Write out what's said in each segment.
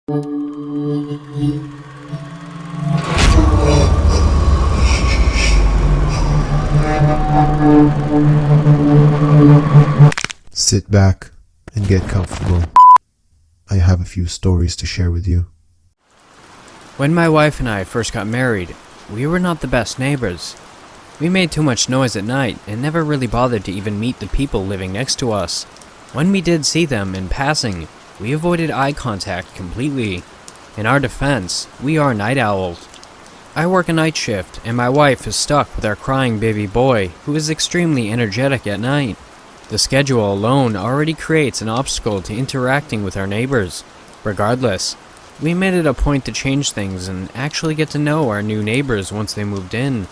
Sit back and get comfortable. I have a few stories to share with you. When my wife and I first got married, we were not the best neighbors. We made too much noise at night and never really bothered to even meet the people living next to us. When we did see them in passing, we avoided eye contact completely. In our defense, we are night owls. I work a night shift, and my wife is stuck with our crying baby boy, who is extremely energetic at night. The schedule alone already creates an obstacle to interacting with our neighbors. Regardless, we made it a point to change things and actually get to know our new neighbors once they moved in.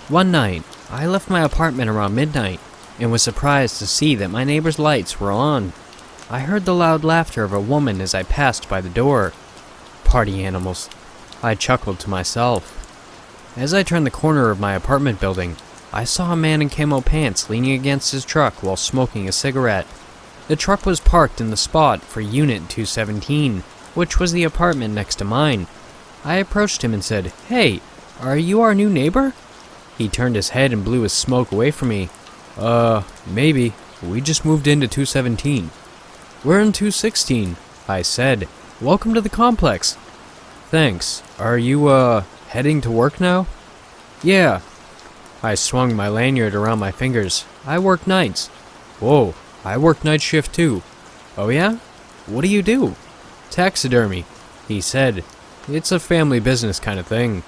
One night, I left my apartment around midnight and was surprised to see that my neighbor's lights were on. I heard the loud laughter of a woman as I passed by the door. Party animals, I chuckled to myself. As I turned the corner of my apartment building, I saw a man in camo pants leaning against his truck while smoking a cigarette. The truck was parked in the spot for Unit 217, which was the apartment next to mine. I approached him and said, "Hey, are you our new neighbor?" He turned his head and blew his smoke away from me. Maybe. We just moved into 217. We're in 216, I said. Welcome to the complex. Thanks. Are you, heading to work now? Yeah. I swung my lanyard around my fingers. I work nights. Whoa, I work night shift too. Oh yeah? What do you do? Taxidermy, he said. It's a family business kind of thing.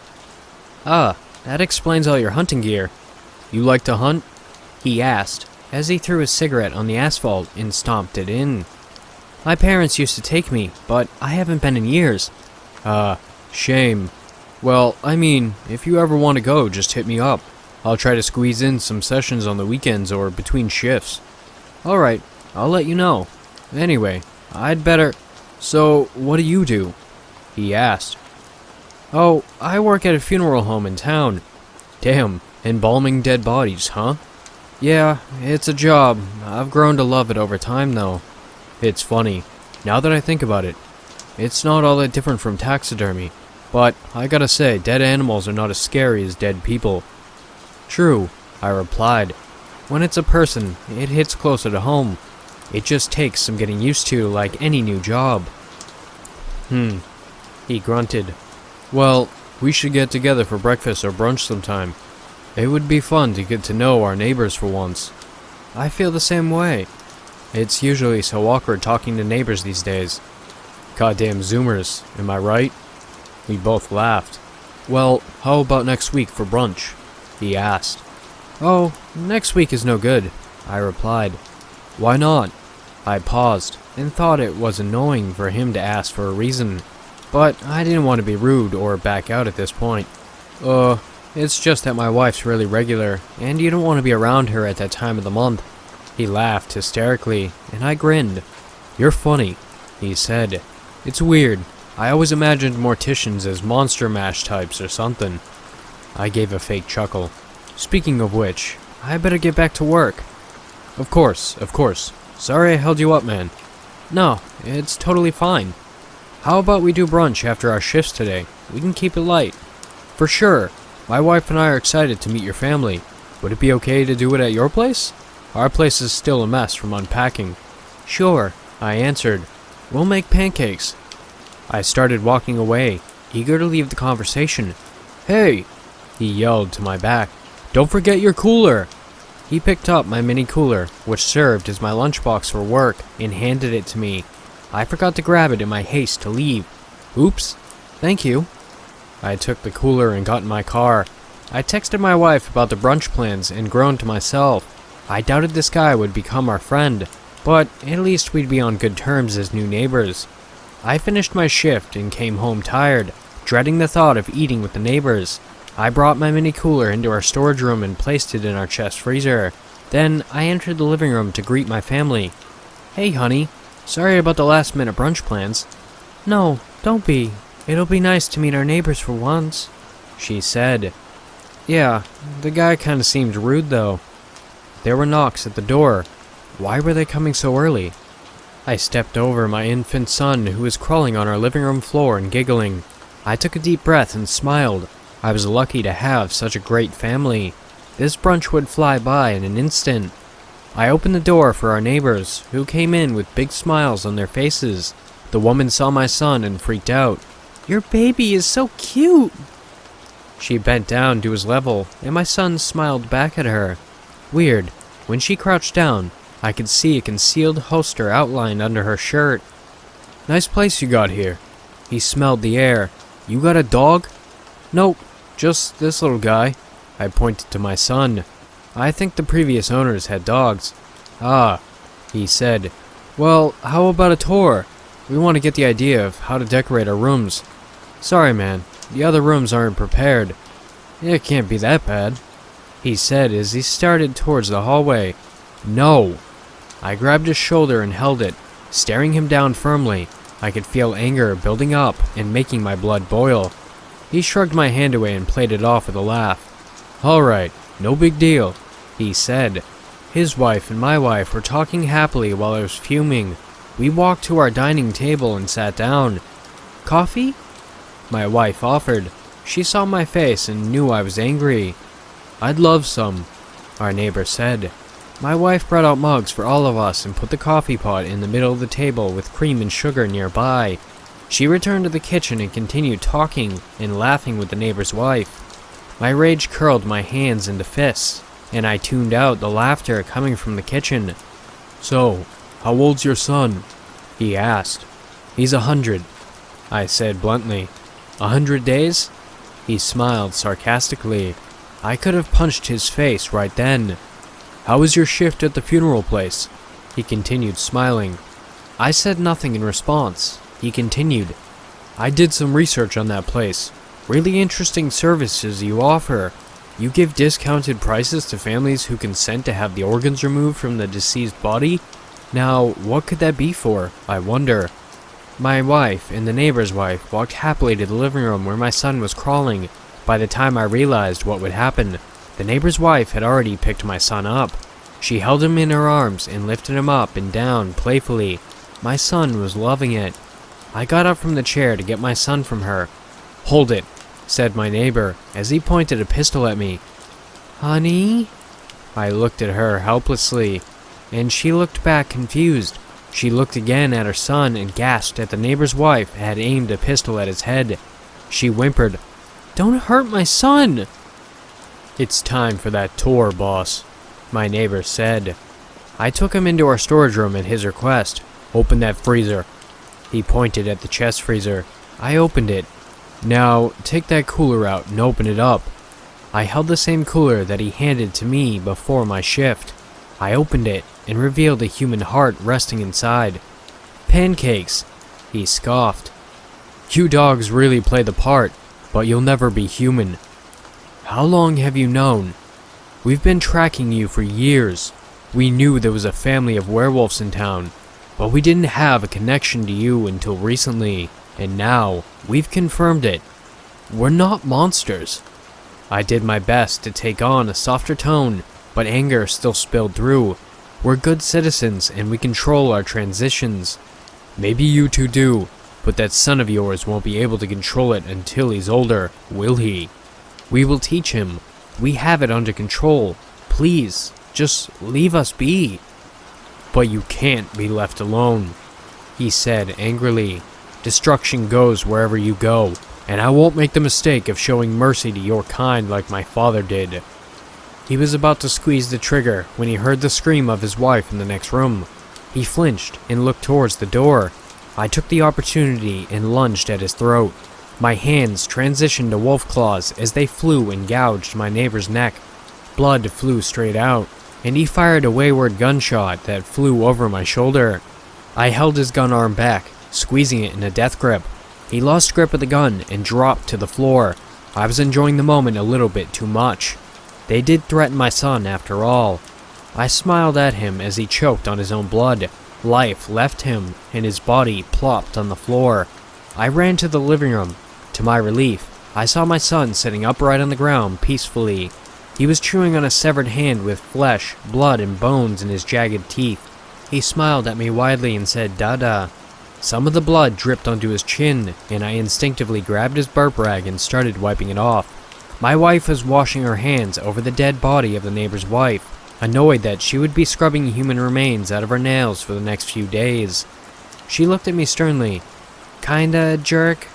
Ah, that explains all your hunting gear. You like to hunt? He asked, as he threw his cigarette on the asphalt and stomped it in. My parents used to take me, but I haven't been in years. Shame. Well, I mean, if you ever want to go, just hit me up. I'll try to squeeze in some sessions on the weekends or between shifts. Alright, I'll let you know. Anyway, I'd better... So, what do you do? He asked. Oh, I work at a funeral home in town. Damn, embalming dead bodies, huh? Yeah, it's a job. I've grown to love it over time, though. It's funny, now that I think about it. It's not all that different from taxidermy. But, I gotta say, dead animals are not as scary as dead people. True, I replied. When it's a person, it hits closer to home. It just takes some getting used to, like any new job. He grunted. Well, we should get together for breakfast or brunch sometime. It would be fun to get to know our neighbors for once. I feel the same way. It's usually so awkward talking to neighbors these days. Goddamn Zoomers, am I right? We both laughed. Well, how about next week for brunch? He asked. Oh, next week is no good, I replied. Why not? I paused and thought it was annoying for him to ask for a reason, but I didn't want to be rude or back out at this point. It's just that my wife's really regular, and you don't want to be around her at that time of the month. He laughed hysterically, and I grinned. You're funny, he said. It's weird. I always imagined morticians as monster mash types or something. I gave a fake chuckle. Speaking of which, I better get back to work. Of course. Sorry I held you up, man. No, it's totally fine. How about we do brunch after our shifts today? We can keep it light. For sure. My wife and I are excited to meet your family. Would it be okay to do it at your place? Our place is still a mess from unpacking. Sure, I answered. We'll make pancakes. I started walking away, eager to leave the conversation. Hey! He yelled to my back. Don't forget your cooler! He picked up my mini cooler, which served as my lunchbox for work, and handed it to me. I forgot to grab it in my haste to leave. Oops. Thank you. I took the cooler and got in my car. I texted my wife about the brunch plans and groaned to myself. I doubted this guy would become our friend, but at least we'd be on good terms as new neighbors. I finished my shift and came home tired, dreading the thought of eating with the neighbors. I brought my mini cooler into our storage room and placed it in our chest freezer. Then I entered the living room to greet my family. Hey honey, sorry about the last minute brunch plans. No, don't be. It'll be nice to meet our neighbors for once, she said. Yeah, the guy kinda seemed rude though. There were knocks at the door. Why were they coming so early? I stepped over my infant son, who was crawling on our living room floor and giggling. I took a deep breath and smiled. I was lucky to have such a great family. This brunch would fly by in an instant. I opened the door for our neighbors, who came in with big smiles on their faces. The woman saw my son and freaked out. "Your baby is so cute!" She bent down to his level, and my son smiled back at her. Weird, when she crouched down, I could see a concealed holster outlined under her shirt. "Nice place you got here." He smelled the air. "You got a dog?" "Nope, just this little guy." I pointed to my son. "I think the previous owners had dogs." "Ah," he said. "Well, how about a tour? We want to get the idea of how to decorate our rooms." "Sorry, man, the other rooms aren't prepared." "It can't be that bad," he said as he started towards the hallway. "No." I grabbed his shoulder and held it, staring him down firmly. I could feel anger building up and making my blood boil. He shrugged my hand away and played it off with a laugh. "All right, no big deal," he said. His wife and my wife were talking happily while I was fuming. We walked to our dining table and sat down. "Coffee?" my wife offered. She saw my face and knew I was angry. "I'd love some," our neighbor said. My wife brought out mugs for all of us and put the coffee pot in the middle of the table with cream and sugar nearby. She returned to the kitchen and continued talking and laughing with the neighbor's wife. My rage curled my hands into fists, and I tuned out the laughter coming from the kitchen. "So, how old's your son?" he asked. "He's 100, I said bluntly. 100 days? He smiled sarcastically. I could have punched his face right then. "How was your shift at the funeral place?" he continued, smiling. I said nothing in response. He continued, "I did some research on that place. Really interesting services you offer. You give discounted prices to families who consent to have the organs removed from the deceased body? Now, what could that be for, I wonder?" My wife and the neighbor's wife walked happily to the living room where my son was crawling. By the time I realized what would happen, the neighbor's wife had already picked my son up. She held him in her arms and lifted him up and down playfully. My son was loving it. I got up from the chair to get my son from her. "Hold it," said my neighbor as he pointed a pistol at me. "Honey?" I looked at her helplessly, and she looked back confused. She looked again at her son and gasped that the neighbor's wife had aimed a pistol at his head. She whimpered, "Don't hurt my son!" "It's time for that tour, boss," my neighbor said. I took him into our storage room at his request. "Open that freezer." He pointed at the chest freezer. I opened it. "Now, take that cooler out and open it up." I held the same cooler that he handed to me before my shift. I opened it and revealed a human heart resting inside. "Pancakes," he scoffed. "You dogs really play the part, but you'll never be human." "How long have you known?" "We've been tracking you for years. We knew there was a family of werewolves in town, but we didn't have a connection to you until recently, and now we've confirmed it. We're not monsters." I did my best to take on a softer tone, but anger still spilled through. "We're good citizens and we control our transitions." "Maybe you two do, but that son of yours won't be able to control it until he's older, will he?" "We will teach him. We have it under control. Please, just leave us be." "But you can't be left alone," he said angrily. "Destruction goes wherever you go, and I won't make the mistake of showing mercy to your kind like my father did." He was about to squeeze the trigger when he heard the scream of his wife in the next room. He flinched and looked towards the door. I took the opportunity and lunged at his throat. My hands transitioned to wolf claws as they flew and gouged my neighbor's neck. Blood flew straight out, and he fired a wayward gunshot that flew over my shoulder. I held his gun arm back, squeezing it in a death grip. He lost grip of the gun and dropped to the floor. I was enjoying the moment a little bit too much. They did threaten my son after all. I smiled at him as he choked on his own blood. Life left him, and his body plopped on the floor. I ran to the living room. To my relief, I saw my son sitting upright on the ground peacefully. He was chewing on a severed hand with flesh, blood, and bones in his jagged teeth. He smiled at me widely and said, "Dada." Some of the blood dripped onto his chin, and I instinctively grabbed his burp rag and started wiping it off. My wife was washing her hands over the dead body of the neighbor's wife, annoyed that she would be scrubbing human remains out of her nails for the next few days. She looked at me sternly. "Kinda jerk?"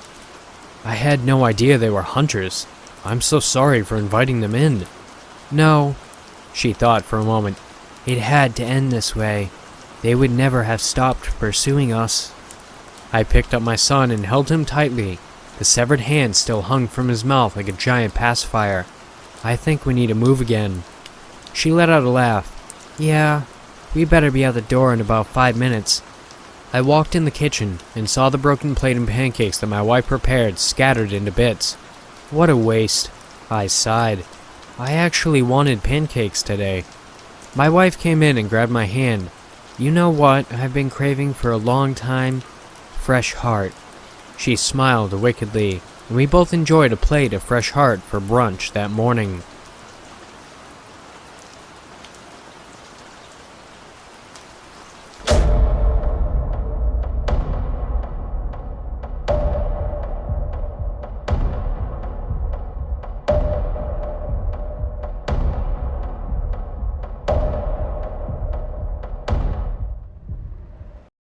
I had no idea they were hunters. I'm so sorry for inviting them in. "No," she thought for a moment. "It had to end this way. They would never have stopped pursuing us." I picked up my son and held him tightly. The severed hand still hung from his mouth like a giant pacifier. "I think we need to move again." She let out a laugh. "Yeah, we better be out the door in about 5 minutes." I walked in the kitchen and saw the broken plate and pancakes that my wife prepared scattered into bits. What a waste, I sighed. I actually wanted pancakes today. My wife came in and grabbed my hand. "You know what I've been craving for a long time? Fresh heart." She smiled wickedly, and we both enjoyed a plate of fresh heart for brunch that morning.